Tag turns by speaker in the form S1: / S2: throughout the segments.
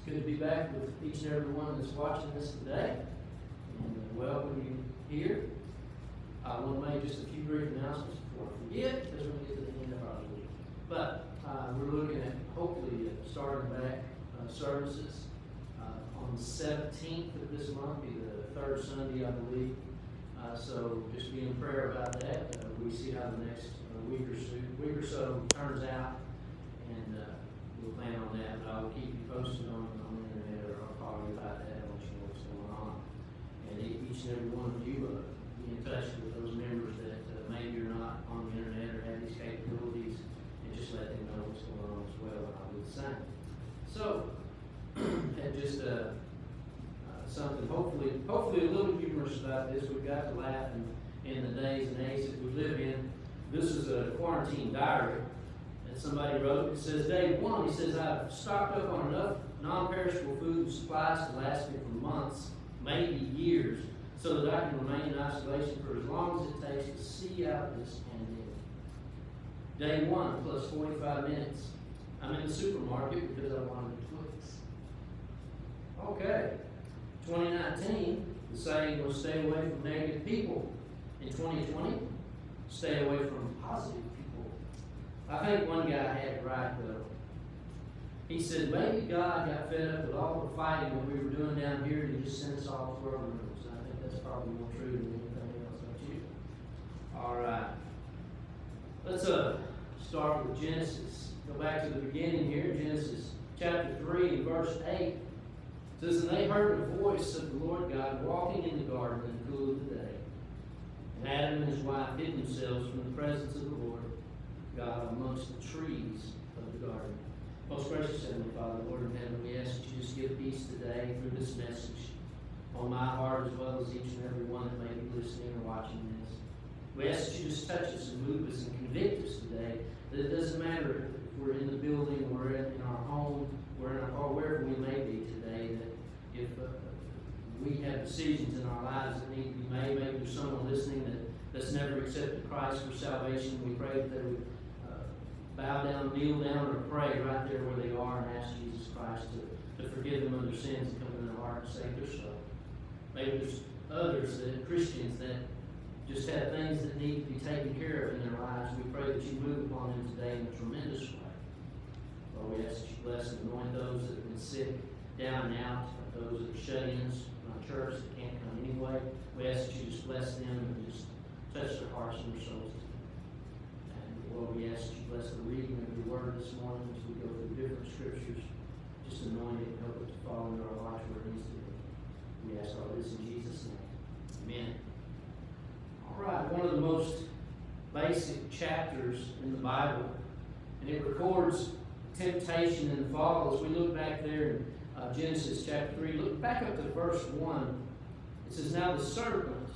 S1: Good to be back with each and every one that's watching this today, and welcome you here. I want to make just a few brief announcements before I forget, because we're going to get to the end of our week. But we're looking at hopefully starting back services on the 17th of this month, be the third Sunday, I believe. So just be in prayer about that. We see how the next week or so turns out, and we'll plan on that. But I will keep you posted on the internet, or I'll call you about that and let you know what's going on. And each and every one of you be in touch with those members that maybe are not on the internet or have these capabilities, and just let them know what's going on as well, and I'll do the same. So, and just something hopefully a little humorous about this. We've got to laugh in the days and age that we live in. This is a quarantine diary that somebody wrote. It says, day one, he says, I've stocked up on enough non-perishable food and supplies to last me for months, maybe years, so that I can remain in isolation for as long as it takes to see out this pandemic. Day one plus 45 minutes. I'm in the supermarket because I wanted a Twix. Okay. 2019, the saying was stay away from negative people. In 2020, stay away from positive people. I think one guy had it right, though. He said, maybe God got fed up with all the fighting that we were doing down here, and he just sent us all to our rooms. I think that's probably more true than anything else, don't you? All right. Let's start with Genesis. Go back to the beginning here, Genesis chapter 3 and verse 8. It says, and they heard the voice of the Lord God walking in the garden in the cool of the day. And Adam and his wife hid themselves from the presence of the Lord God amongst the trees of the garden. Most gracious Heavenly Father, Lord in heaven, we ask that you just give peace today through this message on my heart, as well as each and every one that may be listening or watching this. We ask that you just touch us and move us and convict us today, that it doesn't matter if we're in the building, we're in our home, we're in our car, wherever we may be today, that if we have decisions in our lives that need to be made, maybe there's someone listening that's never accepted Christ for salvation, we pray that they would bow down, kneel down, or pray right there where they are and ask Jesus Christ to forgive them of their sins and come in their heart and save their soul. Maybe there's others, Christians, that just have things that need to be taken care of in their lives. We pray that you move upon them today in a tremendous way. Lord, we ask that you bless and anoint those that have been sick, down and out, those that are shut-ins in our church that can't come anyway. We ask that you just bless them and just touch their hearts and their souls. And Lord, we ask that you bless the reading of your word this morning as we go through different scriptures. Just anoint it and help it to fall into our lives where it needs to be. We ask all this in Jesus' name. Amen. All right, one of the most basic chapters in the Bible, and it records temptation and the fall. As we look back there in Genesis chapter 3, look back up to verse 1. It says, now the serpent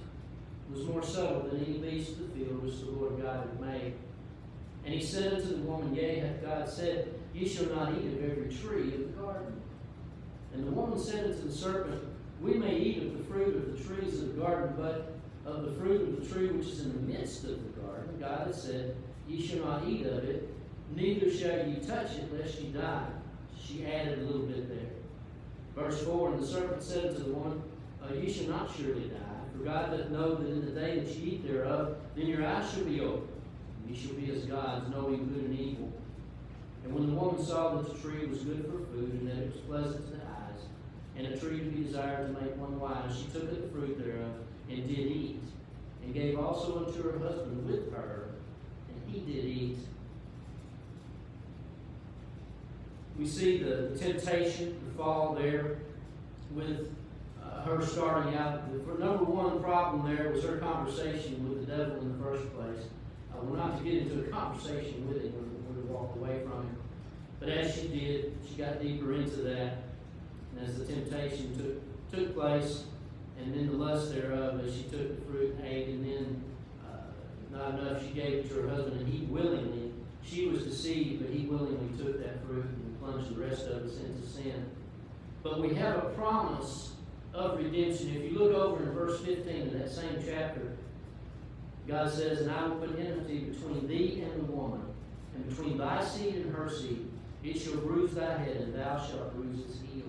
S1: was more subtle than any beast of the field which the Lord God had made. And he said unto the woman, yea, hath God said, ye shall not eat of every tree of the garden. And the woman said unto the serpent, we may eat of the fruit of the trees of the garden, but of the fruit of the tree which is in the midst of the garden, God hath said, ye shall not eat of it, neither shall ye touch it, lest ye die. She added a little bit there. Verse 4, and the serpent said unto the woman, ye shall not surely die, for God doth know that in the day that ye eat thereof, then your eyes shall be opened, and ye shall be as gods, knowing good and evil. And when the woman saw that the tree was good for food, and that it was pleasant to the eyes, and a tree to be desired to make one wise, she took of the fruit thereof, and did eat, and gave also unto her husband with her, and he did eat. We see the temptation, the fall there, with her starting out. The number one problem there was her conversation with the devil in the first place. We're not to get into a conversation with him, we're to walk away from him. But as she did, she got deeper into that. And as the temptation took place, and then the lust thereof, as she took the fruit and ate, and then not enough, she gave it to her husband, and he willingly, she was deceived, but he willingly took that fruit and plunged the rest of us into sin. But we have a promise of redemption. If you look over in verse 15 of that same chapter, God says, and I will put enmity between thee and the woman, and between thy seed and her seed. It shall bruise thy head, and thou shalt bruise its heel.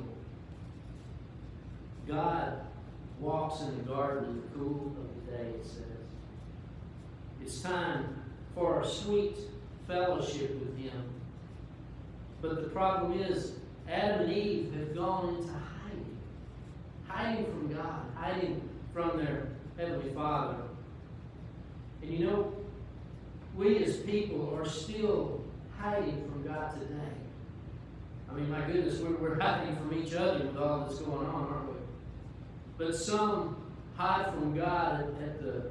S1: God walks in the garden in the cool of the day, it says. It's time for a sweet fellowship with Him. But the problem is, Adam and Eve have gone into hiding from God, hiding from their Heavenly Father. And you know, we as people are still hiding from God today. I mean, my goodness, we're hiding from each other with all that's going on, aren't we? But some hide from God at the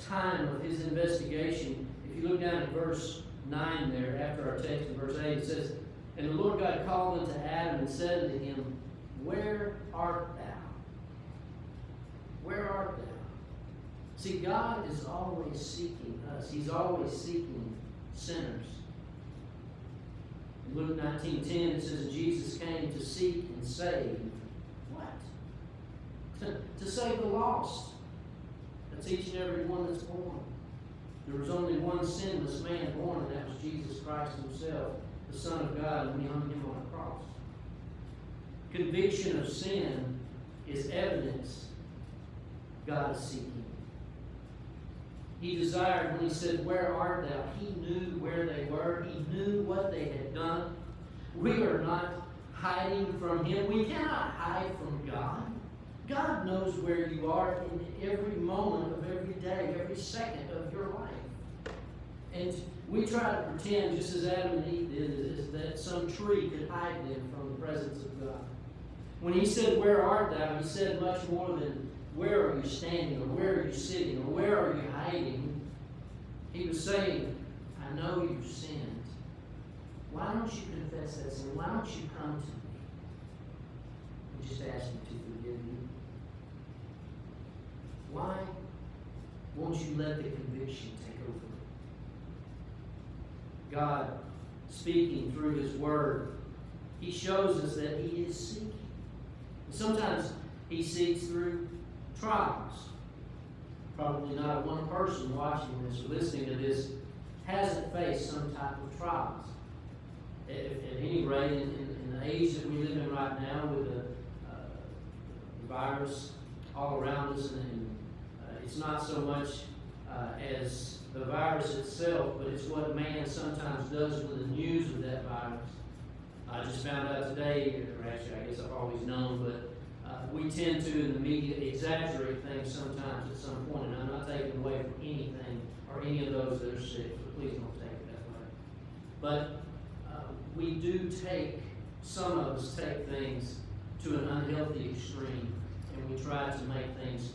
S1: time of His investigation. If you look down at verse 9 there, after our text in verse 8, it says, "And the Lord God called unto Adam and said unto him, Where art thou? Where art thou?" See, God is always seeking us. He's always seeking sinners. In Luke 19:10, it says, Jesus came to seek and save. What? To save the lost. That's each and every one that's born. There was only one sinless man born, and that was Jesus Christ Himself, the Son of God, and we hung Him on a cross. Conviction of sin is evidence God is seeking. He desired, when He said, "Where art thou?" He knew where they were. He knew what they had done. We are not hiding from Him. We cannot hide from God. God knows where you are in every moment of every day, every second of your life. And we try to pretend, just as Adam and Eve did, that some tree could hide them from the presence of God. When He said, "Where art thou?" He said much more than, "Where are you standing?" or "Where are you sitting?" or "Where are you hiding?" He was saying, "I know you've sinned. Why don't you confess that sin? Why don't you come to me and just ask me to forgive you? Why won't you let the conviction take over?" God, speaking through His Word, He shows us that He is seeking. Sometimes He seeks through trials. Probably not one person watching this or listening to this hasn't faced some type of trials. At any rate, in the age that we live in right now, with the virus all around us, and it's not so much as the virus itself, but it's what man sometimes does with the news of that virus. I just found out today, or actually I guess I've always known, but we tend to, in the media, exaggerate things sometimes at some point, and I'm not taking away from anything or any of those that are sick, so please don't take it that way. But we do some of us take things to an unhealthy extreme, and we try to make things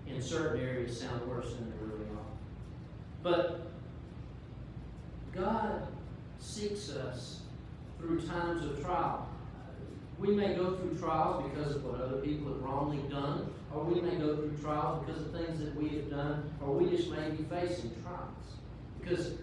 S1: in certain areas sound worse than they really are. But God seeks us through times of trial. We may go through trials because of what other people have wrongly done, or we may go through trials because of things that we have done, or we just may be facing trials. Because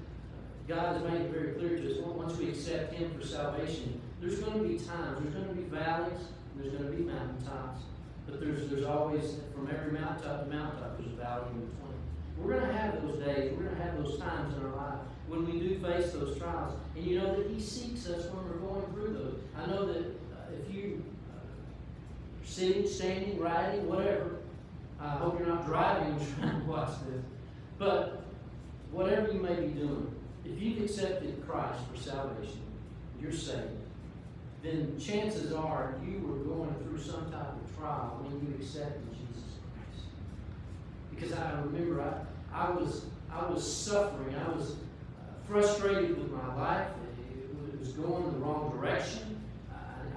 S1: God has made it very clear to us, once we accept Him for salvation, there's going to be times, there's going to be valleys, and there's going to be mountaintops. But there's always, from every mountaintop to mountaintop, there's a valley in between. We're going to have those days, we're going to have those times in our life when we do face those trials. And you know that He seeks us when we're going through those. I know that if you are sitting, standing, riding, whatever, I hope you're not driving and trying to watch this. But whatever you may be doing, if you've accepted Christ for salvation, you're saved, then chances are you were going through some type of trial when you accepted Jesus Christ. Because I remember I was suffering. I was frustrated with my life. It was going the wrong direction.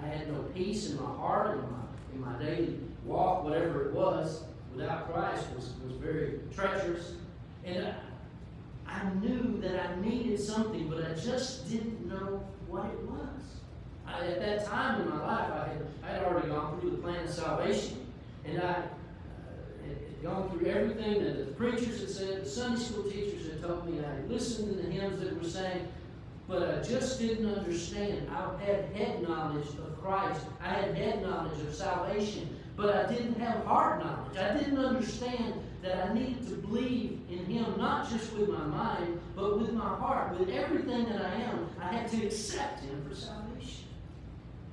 S1: I had no peace in my heart, in my daily walk, whatever it was, without Christ was very treacherous. And I knew that I needed something, but I just didn't know what it was. At that time in my life, I had already gone through the plan of salvation, and I had gone through everything that the preachers had said, the Sunday school teachers had told me. I had listened to the hymns that were sang, but I just didn't understand. I had head knowledge of Christ. I had head knowledge of salvation, but I didn't have heart knowledge. I didn't understand that I needed to believe in Him, not just with my mind, but with my heart. With everything that I am, I had to accept Him for salvation.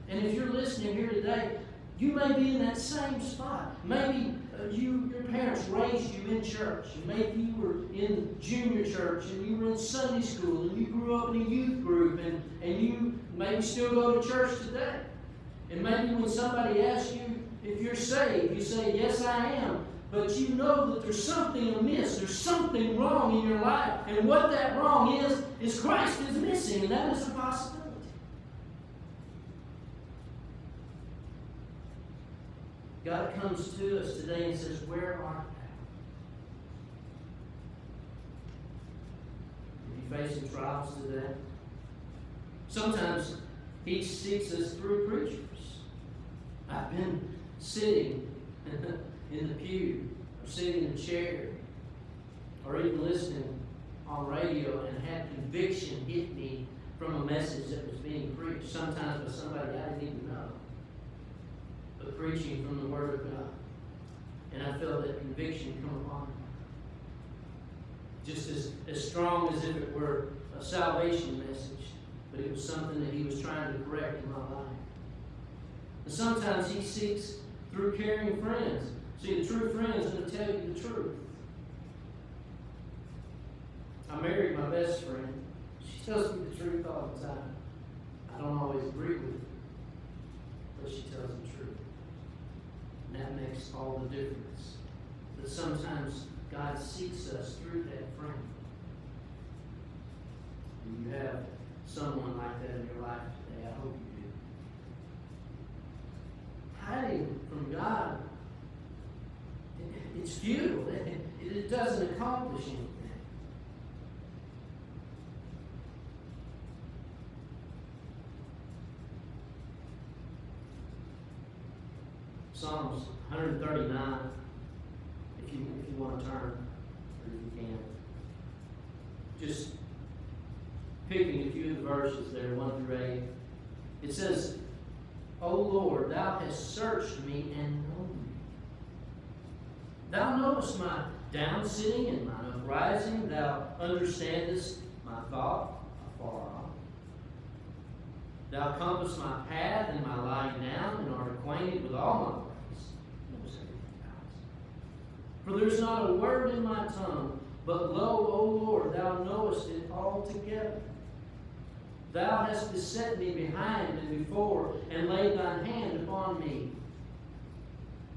S1: And if you're listening here today, You may be in that same spot. Maybe your parents raised you in church. And maybe you were in junior church and you were in Sunday school and you grew up in a youth group and you maybe still go to church today. And maybe when somebody asks you if you're saved, you say, yes, I am. But you know that there's something amiss. There's something wrong in your life. And what that wrong is Christ is missing. And that is a possibility. God comes to us today and says, where art thou? Are you facing trials today? Sometimes He seeks us through preachers. I've been sitting in the pew, or sitting in a chair, or even listening on radio and had conviction hit me from a message that was being preached, sometimes by somebody I didn't even know, but preaching from the Word of God. And I felt that conviction come upon me. Just as strong as if it were a salvation message, but it was something that He was trying to correct in my life. And sometimes He seeks through caring friends. See, the true friend is going to tell you the truth. I married my best friend. She tells me the truth all the time. I don't always agree with it, but she tells the truth. And that makes all the difference. That sometimes God seeks us through that friend. And you have someone like that in your life today. I hope you do. Hiding from God, it's futile. It doesn't accomplish anything. Psalms 139, if you want to turn, or if you can. Just picking a few of the verses there, 1 through 8. It says, O Lord, Thou hast searched me and known me. Thou knowest my down sitting and my uprising. Thou understandest my thought afar off. Thou compassest my path and my lying down, and art acquainted with all my ways. Knows everything else. For there is not a word in my tongue, but lo, O Lord, Thou knowest it altogether. Thou hast beset me behind and before, and laid Thine hand upon me.